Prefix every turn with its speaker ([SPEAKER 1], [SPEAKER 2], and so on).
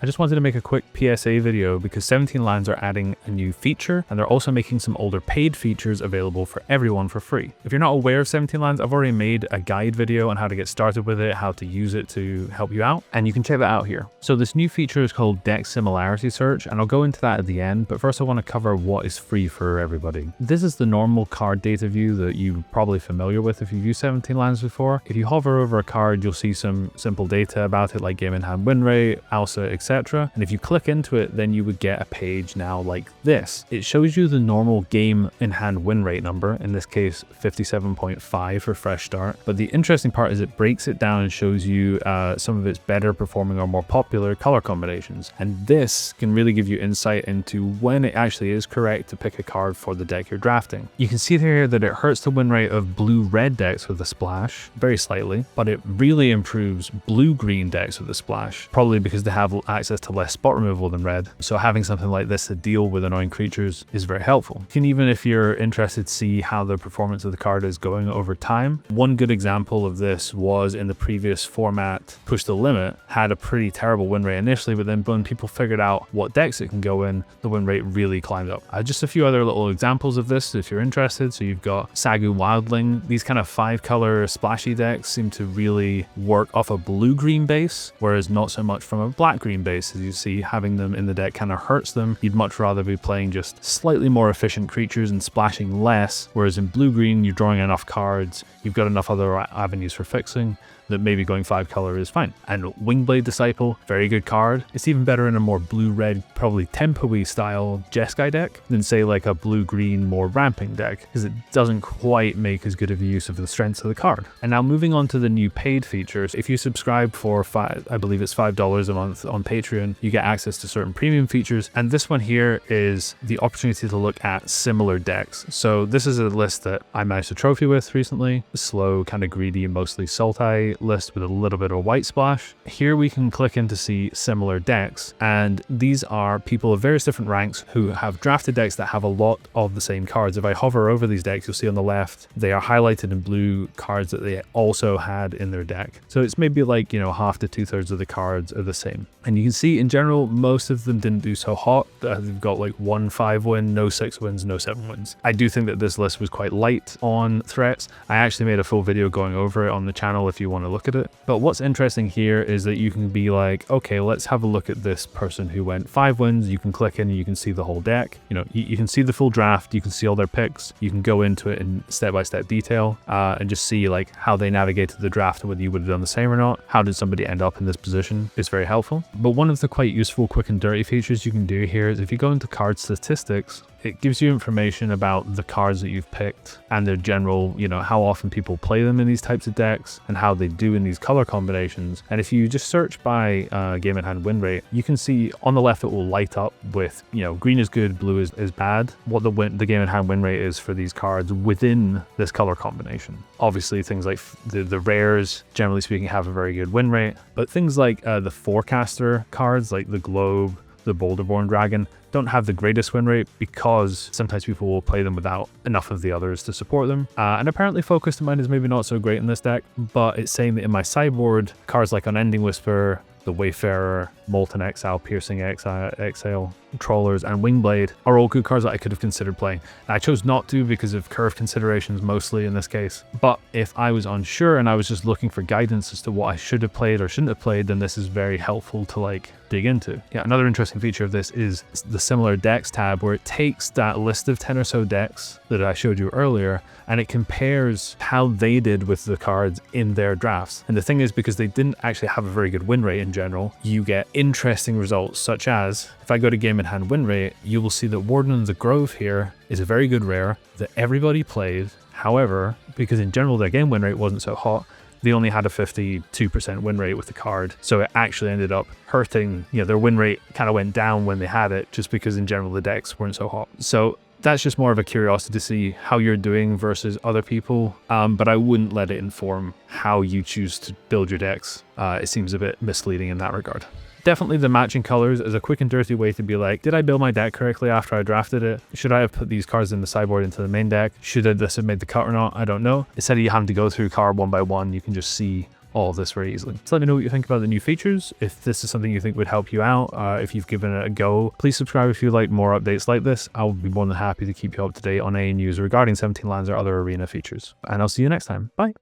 [SPEAKER 1] I just wanted to make a quick PSA video because 17Lands are adding a new feature and they're also making some older paid features available for everyone for free. If you're not aware of 17Lands, I've already made a guide video on how to get started with it, how to use it to help you out, and you can check that out here. So this new feature is called Deck Similarity Search, and I'll go into that at the end, but first I want to cover what is free for everybody. This is the normal card data view that you're probably familiar with if you've used 17Lands before. If you hover over a card, you'll see some simple data about it like game in hand win rate, ALSA, etc. And if you click into it, then you would get a page now like this. It shows you the normal game in hand win rate number, in this case 57.5 for fresh start. But the interesting part is it breaks it down and shows you some of its better performing or more popular color combinations. And this can really give you insight into when it actually is correct to pick a card for the deck you're drafting. You can see here that it hurts the win rate of blue-red decks with a splash, very slightly, but it really improves blue-green decks with a splash, probably because they have access to less spot removal than red. So having something like this to deal with annoying creatures is very helpful. You can even, if you're interested, see how the performance of the card is going over time. One good example of this was in the previous format, Push the Limit had a pretty terrible win rate initially, but then when people figured out what decks it can go in, the win rate really climbed up. Just a few other little examples of this if you're interested. So you've got Sagu Wildling. These kind of 5-color splashy decks seem to really work off a blue-green base, whereas not so much from a black-green base. As you see, having them in the deck kind of hurts them. You'd much rather be playing just slightly more efficient creatures and splashing less, whereas in blue-green, you're drawing enough cards, you've got enough other avenues for fixing, that maybe going 5-color is fine. And Wingblade Disciple, very good card. It's even better in a more blue-red, probably tempo-y style Jeskai deck than say like a blue-green, more ramping deck, because it doesn't quite make as good of a use of the strengths of the card. And now moving on to the new paid features, if you subscribe for I believe it's $5 a month on Patreon, you get access to certain premium features. And this one here is the opportunity to look at similar decks. So this is a list that I managed a trophy with recently, a slow, kind of greedy, mostly Sultai list with a little bit of white splash. Here we can click in to see similar decks, and these are people of various different ranks who have drafted decks that have a lot of the same cards. If I hover over these decks, you'll see on the left they are highlighted in blue cards that they also had in their deck. So it's maybe like, you know, half to 2/3 of the cards are the same. And you can see in general most of them didn't do so hot. They've got like 1 5 win, no 6 wins, no 7 wins. I do think that this list was quite light on threats. I actually made a full video going over it on the channel if you want to look at it. But what's interesting here is that you can be like, okay, let's have a look at this person who went 5 wins. You can click in and you can see the whole deck. You know, you can see the full draft, you can see all their picks, you can go into it in step-by-step detail and just see like how they navigated the draft and whether you would have done the same or not. How did somebody end up in this position? It's very helpful. But one of the quite useful quick and dirty features you can do here is if you go into card statistics, it gives you information about the cards that you've picked and their general, you know, how often people play them in these types of decks and how they do in these color combinations. And if you just search by game in hand win rate, you can see on the left it will light up with, you know, green is good, blue is bad, what the game in hand win rate is for these cards within this color combination. Obviously things like the rares, generally speaking, have a very good win rate, but things like the forecaster cards like the Globe, the Boulderborn Dragon, don't have the greatest win rate because sometimes people will play them without enough of the others to support them. And apparently Focus to Mind is maybe not so great in this deck, but it's saying that in my sideboard, cards like Unending Whisper, the Wayfarer, Molten Exile, Piercing Exile, Trawlers, and Wingblade are all good cards that I could have considered playing. I chose not to because of curve considerations mostly in this case. But if I was unsure and I was just looking for guidance as to what I should have played or shouldn't have played, then this is very helpful to like dig into. Yeah, another interesting feature of this is the similar decks tab, where it takes that list of 10 or so decks that I showed you earlier and it compares how they did with the cards in their drafts. And the thing is, because they didn't actually have a very good win rate in general, you get interesting results, such as if I go to game in hand win rate, you will see that Warden of the Grove here is a very good rare that everybody played. However, because in general their game win rate wasn't so hot, they only had a 52% win rate with the card. So it actually ended up hurting, you know, their win rate kind of went down when they had it, just because in general the decks weren't so hot. So that's just more of a curiosity to see how you're doing versus other people. But I wouldn't let it inform how you choose to build your decks. It seems a bit misleading in that regard. Definitely the matching colors is a quick and dirty way to be like, did I build my deck correctly after I drafted it? Should I have put these cards in the sideboard into the main deck? Should this have made the cut or not? I don't know. Instead of you having to go through card one by one, you can just see all of this very easily. So let me know what you think about the new features. If this is something you think would help you out, if you've given it a go, please subscribe if you like more updates like this. I'll be more than happy to keep you up to date on any news regarding 17Lands or other arena features. And I'll see you next time. Bye.